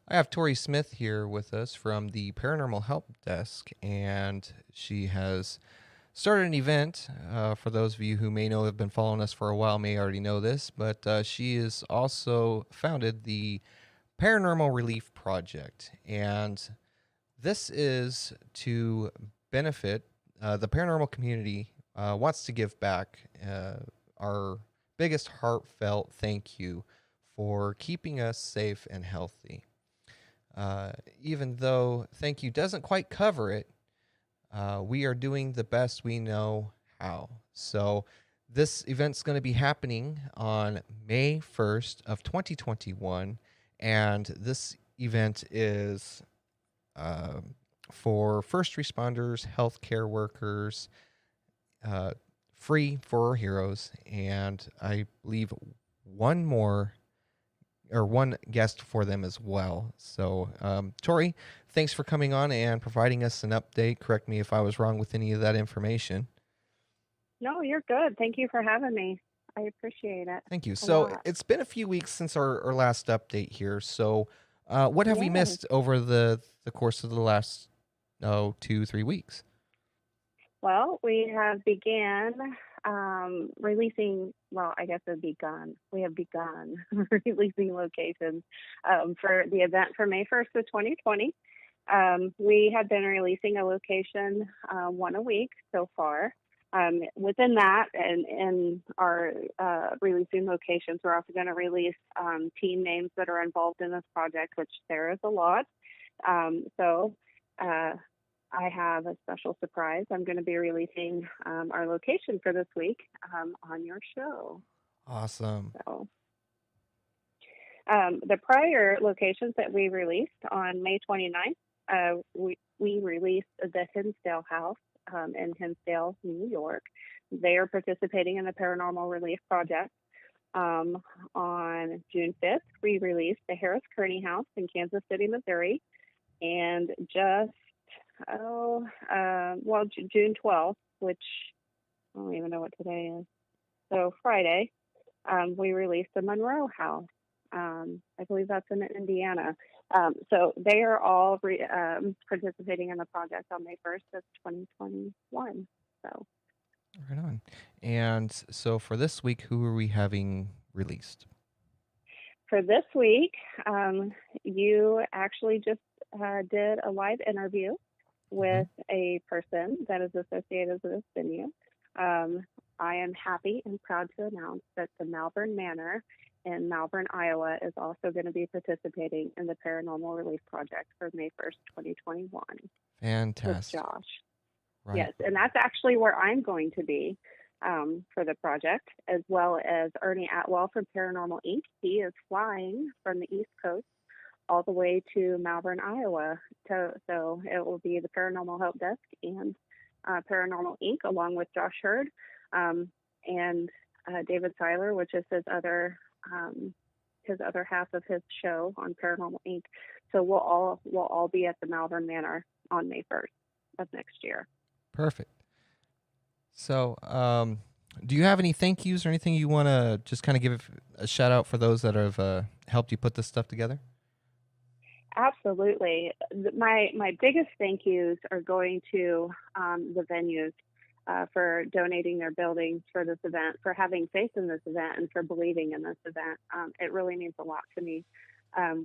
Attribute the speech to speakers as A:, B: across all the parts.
A: I have Tory Smith here with us from the Paranormal Help Desk, and she has started an event. For those of you who may know have been following us for a while, may already know this, but she has also founded the Paranormal Relief Project, and this is to benefit the paranormal community. Wants to give back our biggest heartfelt thank you for keeping us safe and healthy. Even though thank you doesn't quite cover it, we are doing the best we know how. So this event's going to be happening on May 1st of 2021, and this event is uh, for first responders, healthcare workers, uh, free for our heroes, and I believe one more or one guest for them as well. So, Tori, thanks for coming on and providing us an update. Correct me if I was wrong with any of that information.
B: No, you're good. Thank you for having me. I appreciate it
A: Thank you.
B: a
A: So,
B: lot.
A: it's been a few weeks since our last update here. So, what have we
B: Yes.
A: missed over the course of the last 2-3 weeks?
B: Well, we have began releasing, well, I guess it begun. We have begun releasing locations for the event for May 1st of 2020. We have been releasing a location one a week so far. Within that and in our releasing locations, we're also going to release team names that are involved in this project, which there is a lot. So I have a special surprise. I'm going to be releasing our location for this week on your show.
A: Awesome.
B: So the prior locations that we released on May 29th, we released the Hinsdale House in Hinsdale, New York. They are participating in the Paranormal Relief Project. On June 5th, we released the Harris Kearney House in Kansas City, Missouri. And just, June 12th, which I don't even know what today is. So Friday, we released the Monroe House. I believe that's in Indiana. So they are all participating in the project on May 1st of 2021. So
A: Right on. And so for this week, who are we having released?
B: for this week, you actually just did a live interview
A: Mm-hmm.
B: with a person that is associated with this venue. I am happy and proud to announce that the Malvern Manor in Malvern, Iowa is also going to be participating in the Paranormal Relief Project for May 1st, 2021 with
A: Fantastic.
B: Josh.
A: Right.
B: Yes, and that's actually where I'm going to be for the project, as well as Ernie Atwell from Paranormal Inc. He is flying from the East Coast all the way to Malvern, Iowa. So it will be the Paranormal Help Desk and Paranormal Inc. along with Josh Hurd and David Seiler, which is his other half of his show on Paranormal Inc. So we'll all be at the Malvern Manor on May 1st of next year.
A: Perfect. So, do you have any thank yous or anything you want to just kind of give a shout out for those that have helped you put this stuff together?
B: Absolutely. My biggest thank yous are going to the venues for donating their buildings for this event, for having faith in this event, and for believing in this event. It really means a lot to me.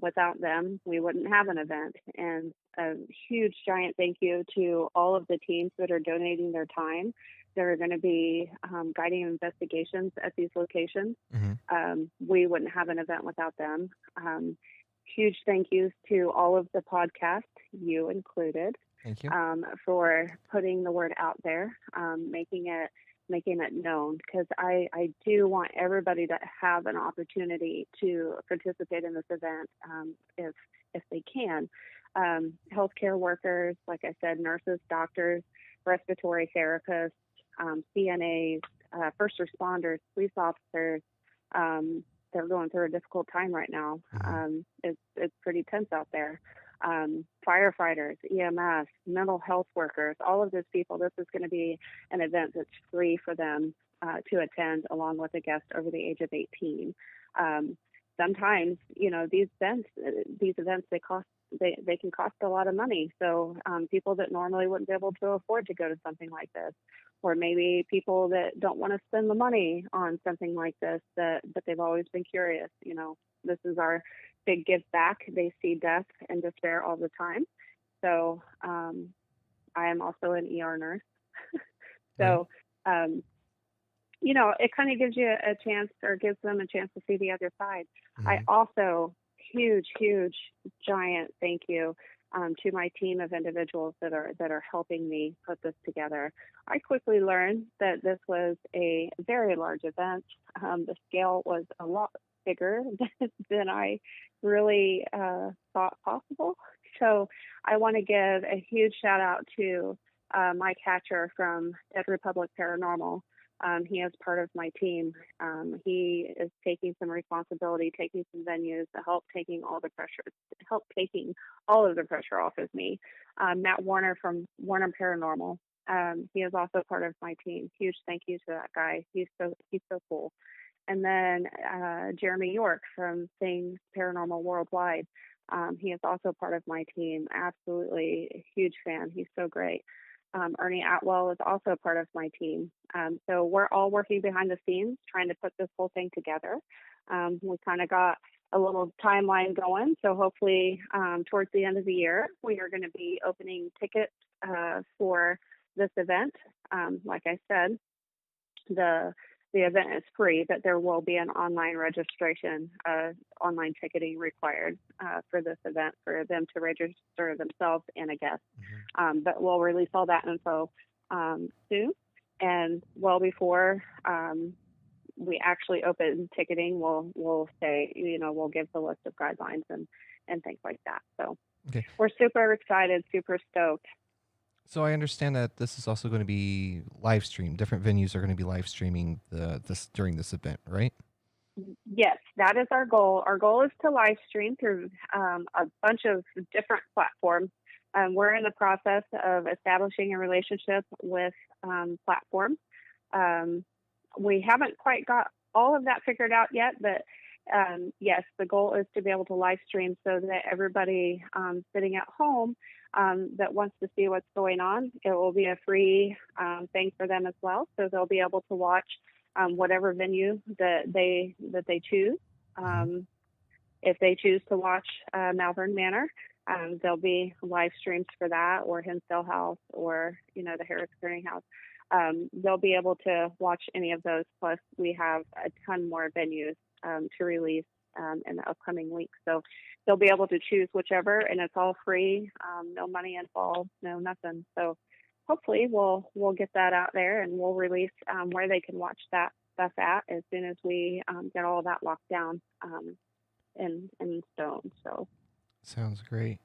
B: Without them, we wouldn't have an event. And a huge, giant thank you to all of the teams that are donating their time. They're going to be guiding investigations at these locations.
A: Mm-hmm.
B: We wouldn't have an event without them. Huge thank yous to all of the podcasts, you included,
A: Thank you.
B: for putting the word out there, making it known, because I do want everybody to have an opportunity to participate in this event if they can. Healthcare workers, like I said, nurses, doctors, respiratory therapists, CNAs, first responders, police officers. They're going through a difficult time right now.
A: Mm-hmm.
B: It's pretty tense out there. Firefighters, EMS, mental health workers, all of those people. This is going to be an event that's free for them to attend, along with a guest over the age of 18. sometimes, these events, they can cost a lot of money. So people that normally wouldn't be able to afford to go to something like this, or maybe people that don't want to spend the money on something like this, but they've always been curious. This is our big give back. They see death and despair all the time. So I am also an ER nurse.
A: Right.
B: So it kind of gives you a chance, or gives them a chance to see the other side. I
A: Mm-hmm.
B: also, huge, giant thank you to my team of individuals that are helping me put this together. I quickly learned that this was a very large event. The scale was a lot bigger than I really thought possible. So I want to give a huge shout out to my catcher from Dead Republic Paranormal. He is part of my team. He is taking some responsibility, taking some venues to help taking all of the pressure off of me. Matt Warner from Warner Paranormal. He is also part of my team. Huge thank you to that guy. He's so cool. And then Jeremy York from Things Paranormal Worldwide. He is also part of my team. Absolutely a huge fan. He's so great. Ernie Atwell is also part of my team. So we're all working behind the scenes trying to put this whole thing together. We kind of got a little timeline going. So hopefully towards the end of the year, we are going to be opening tickets for this event. Like I said, the event is free, but there will be an online registration, online ticketing required for this event for them to register themselves and a guest.
A: Mm-hmm.
B: But we'll release all that info soon, and well before we actually open ticketing, we'll say, we'll give the list of guidelines and things like that. So
A: Okay.
B: we're super excited, super stoked.
A: So I understand that this is also going to be live streamed. Different venues are going to be live streaming this during this event, right?
B: Yes, that is our goal. Our goal is to live stream through a bunch of different platforms. We're in the process of establishing a relationship with platforms. We haven't quite got all of that figured out yet, but yes, the goal is to be able to live stream so that everybody sitting at home that wants to see what's going on, it will be a free thing for them as well. So they'll be able to watch whatever venue that they choose. If they choose to watch Malvern Manor, there'll be live streams for that, or Hinsdale House, or the Harris Clearinghouse. They'll be able to watch any of those. Plus, we have a ton more venues to release in the upcoming weeks. So they'll be able to choose whichever, and it's all free, no money involved, no nothing. So hopefully we'll get that out there, and we'll release where they can watch that stuff at as soon as we get all of that locked down in stone. So
A: sounds great.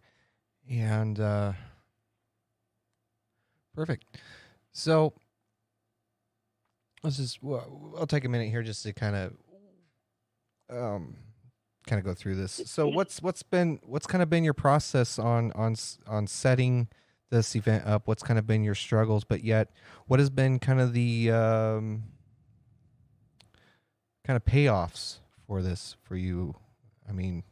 A: And perfect. So I'll take a minute here just to kind of go through this. So what's kind of been your process on setting this event up? What's kind of been your struggles, but yet what has been kind of the kind of payoffs for this for you? I mean,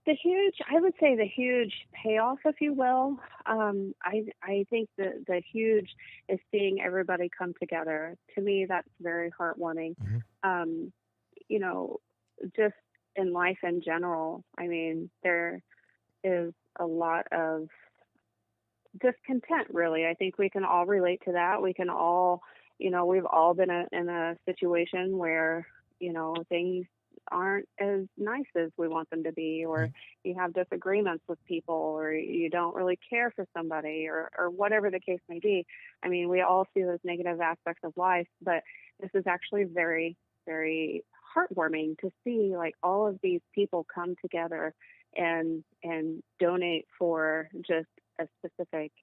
B: I would say the huge payoff, if you will. I think the huge is seeing everybody come together. To me, that's very heartwarming.
A: mm-hmm.
B: Just in life in general, I mean, there is a lot of discontent, really. I think we can all relate to that. We can all, we've all been in a situation where, things aren't as nice as we want them to be, or
A: Right.
B: you have disagreements with people, or you don't really care for somebody, or whatever the case may be. I mean, we all see those negative aspects of life, but this is actually very, very heartwarming to see, like, all of these people come together and donate for just a specific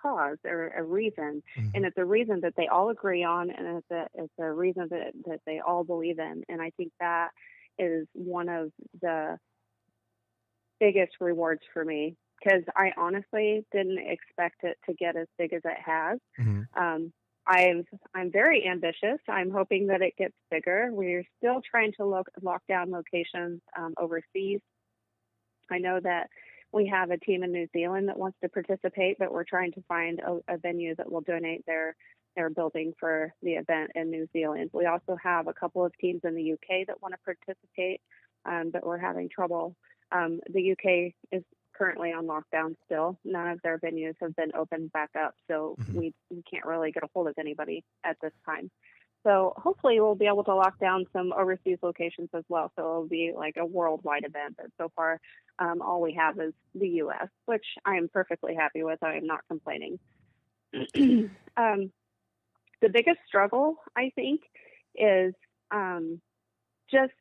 B: cause or a reason.
A: Mm-hmm.
B: And it's a reason that they all agree on, and it's a reason that they all believe in. And I think that is one of the biggest rewards for me, because I honestly didn't expect it to get as big as it has.
A: Mm-hmm.
B: I'm very ambitious. I'm hoping that it gets bigger. We're still trying to lock down locations overseas. I know that we have a team in New Zealand that wants to participate, but we're trying to find a venue that will donate their building for the event in New Zealand. We also have a couple of teams in the UK that want to participate, but we're having trouble. The UK is currently on lockdown still. None of their venues have been opened back up, so
A: Hmm.
B: we can't really get a hold of anybody at this time. So hopefully we'll be able to lock down some overseas locations as well. So it'll be like a worldwide event. But so far, all we have is the U.S., which I am perfectly happy with. I am not complaining. um, the biggest struggle, I think, is just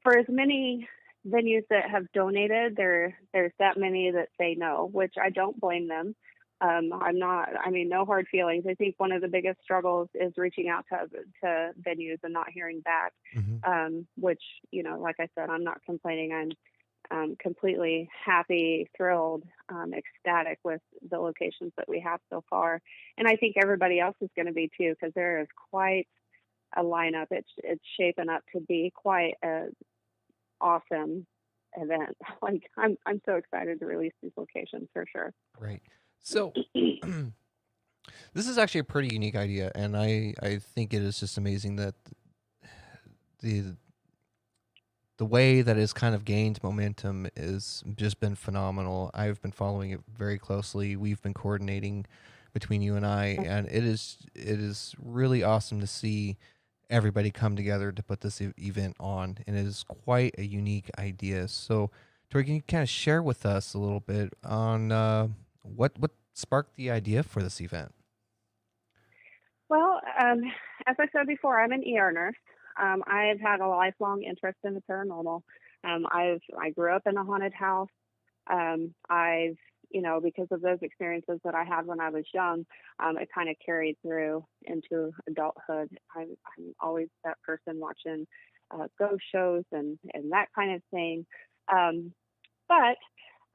B: for as many venues that have donated, there's that many that say no, which I don't blame them. I'm not. I mean, no hard feelings. I think one of the biggest struggles is reaching out to venues and not hearing back.
A: Hmm.
B: Which, like I said, I'm not complaining. I'm completely happy, thrilled, ecstatic with the locations that we have so far, and I think everybody else is going to be too, because there is quite a lineup. It's shaping up to be quite a awesome event. Like I'm so excited to release these locations for sure.
A: Right. So this is actually a pretty unique idea, and I think it is just amazing that the the way that it's kind of gained momentum is just been phenomenal. I've been following it very closely. We've been coordinating between you and I, and it is really awesome to see everybody come together to put this event on, and it is quite a unique idea. So, Tori, can you kind of share with us a little bit on what sparked the idea for this event?
B: Well, as I said before, I'm an ER nurse. I've had a lifelong interest in the paranormal. I grew up in a haunted house. I've because of those experiences that I had when I was young, it kind of carried through into adulthood. I'm always that person watching ghost shows and that kind of thing. But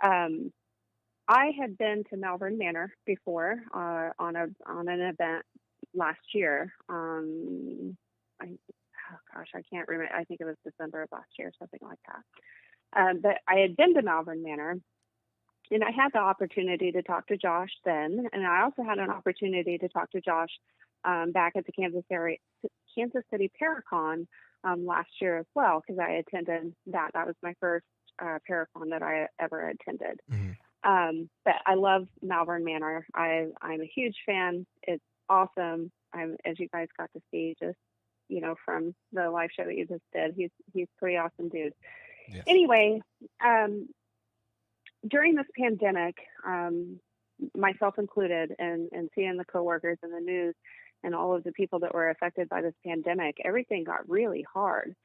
B: I had been to Malvern Manor before on an event last year. Oh gosh, I can't remember. I think it was December of last year, something like that. But I had been to Malvern Manor, and I had the opportunity to talk to Josh then, and I also had an opportunity to talk to Josh back at the Kansas City Paracon last year as well, because I attended that. That was my first Paracon that I ever attended.
A: Hmm.
B: But I love Malvern Manor. I'm a huge fan. It's awesome. As you guys got to see, just from the live show that you just did, he's pretty awesome dude.
A: Yes.
B: Anyway, during this pandemic, myself included, and seeing the coworkers in the news and all of the people that were affected by this pandemic, everything got really hard.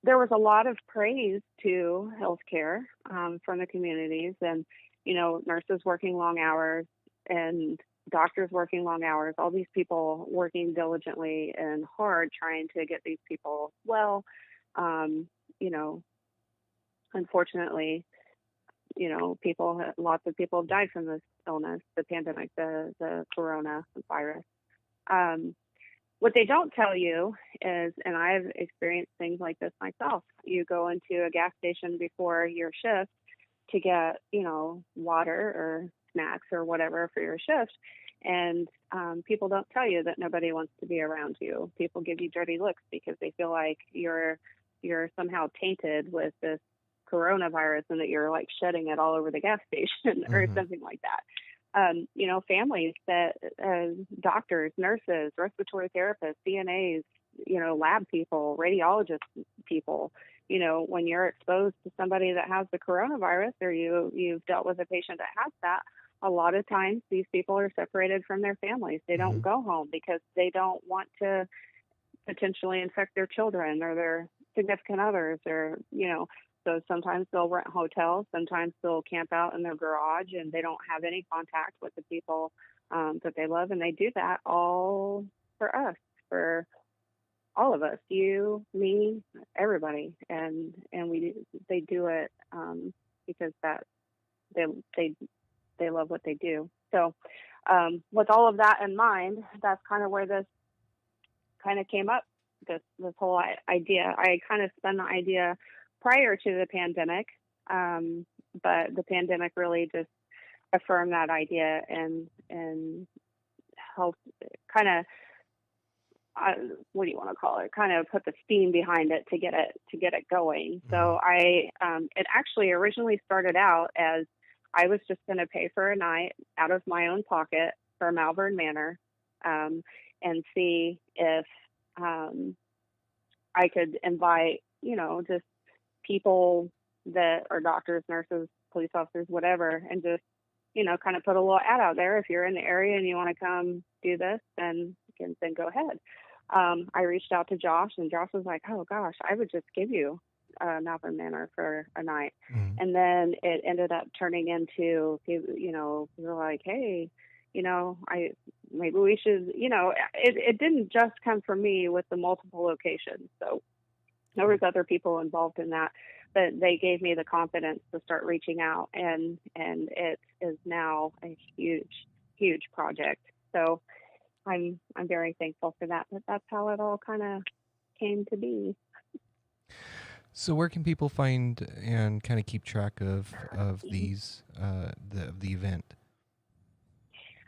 B: There was a lot of praise to healthcare from the communities, and nurses working long hours and doctors working long hours. All these people working diligently and hard trying to get these people well. Um, you know, Unfortunately, lots of people have died from this illness, the pandemic, the coronavirus. Um, what they don't tell you is, and I've experienced things like this myself, you go into a gas station before your shift to get, water or snacks or whatever for your shift. And people don't tell you that nobody wants to be around you. People give you dirty looks because they feel like you're somehow tainted with this coronavirus and that you're like shedding it all over the gas station or
A: Hmm.
B: something like that. Families that doctors, nurses, respiratory therapists, CNAs, lab people, radiologist people, when you're exposed to somebody that has the coronavirus or you've dealt with a patient that has that, a lot of times these people are separated from their families. They don't
A: Hmm.
B: go home because they don't want to potentially infect their children or their significant others so sometimes they'll rent hotels, sometimes they'll camp out in their garage and they don't have any contact with the people that they love, and they do that all for us, for all of us, you, me, everybody, and they do it because that they they love what they do. So with all of that in mind, that's kind of where this kind of came up, this whole idea. I kind of spun the idea prior to the pandemic, but the pandemic really just affirmed that idea and helped kind of what do you want to call it? Kind of put the steam behind it to get it going. So it actually originally started out as I was just going to pay for a night out of my own pocket for Malvern Manor, and see if I could invite, just people that are doctors, nurses, police officers, whatever, and just, kind of put a little ad out there. If you're in the area and you want to come do this, then go ahead. I reached out to Josh, and Josh was like, "Oh gosh, I would just give you Malvern Manor for a night." And then it ended up turning into, we were like, "Hey, maybe we should," it didn't just come from me with the multiple locations. So there was other people involved in that, but they gave me the confidence to start reaching out, and it is now a huge project. So I'm very thankful for that. But that's how it all kind of came to be.
A: So where can people find and kind of keep track of these the event?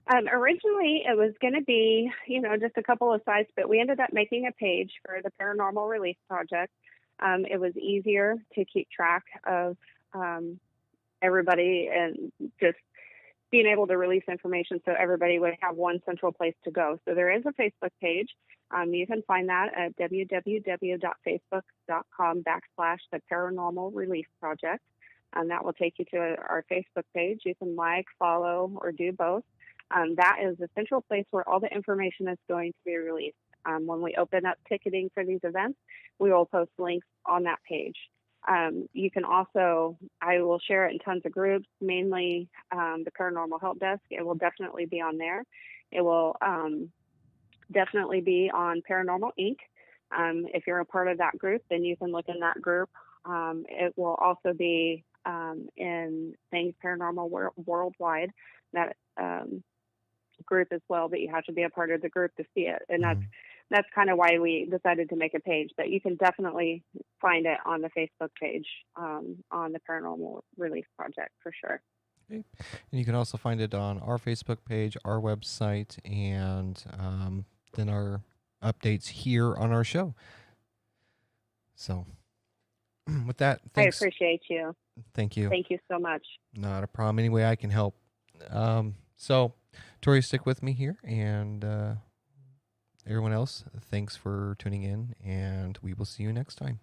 B: Originally, it was going to be, just a couple of sites, but we ended up making a page for the Paranormal Relief Project. It was easier to keep track of everybody and just being able to release information so everybody would have one central place to go. So there is a Facebook page. You can find that at www.facebook.com/the Paranormal Relief Project. And that will take you to our Facebook page. You can like, follow, or do both. That is the central place where all the information is going to be released. When we open up ticketing for these events, we will post links on that page. You can also, I will share it in tons of groups, mainly the Paranormal Help Desk. It will definitely be on there. It will definitely be on Paranormal Inc. If you're a part of that group, then you can look in that group. It will also be in Things Paranormal Worldwide, that group as well, but you have to be a part of the group to see it. And that's kind of why we decided to make a page, but you can definitely find it on the Facebook page on the Paranormal Relief Project for sure.
A: Okay. And you can also find it on our Facebook page, our website, and then our updates here on our show. So with that, thanks.
B: I appreciate you.
A: Thank you.
B: Thank you so much.
A: Not a problem. Any way I can help. So Tory, stick with me here, and everyone else, thanks for tuning in, and we will see you next time.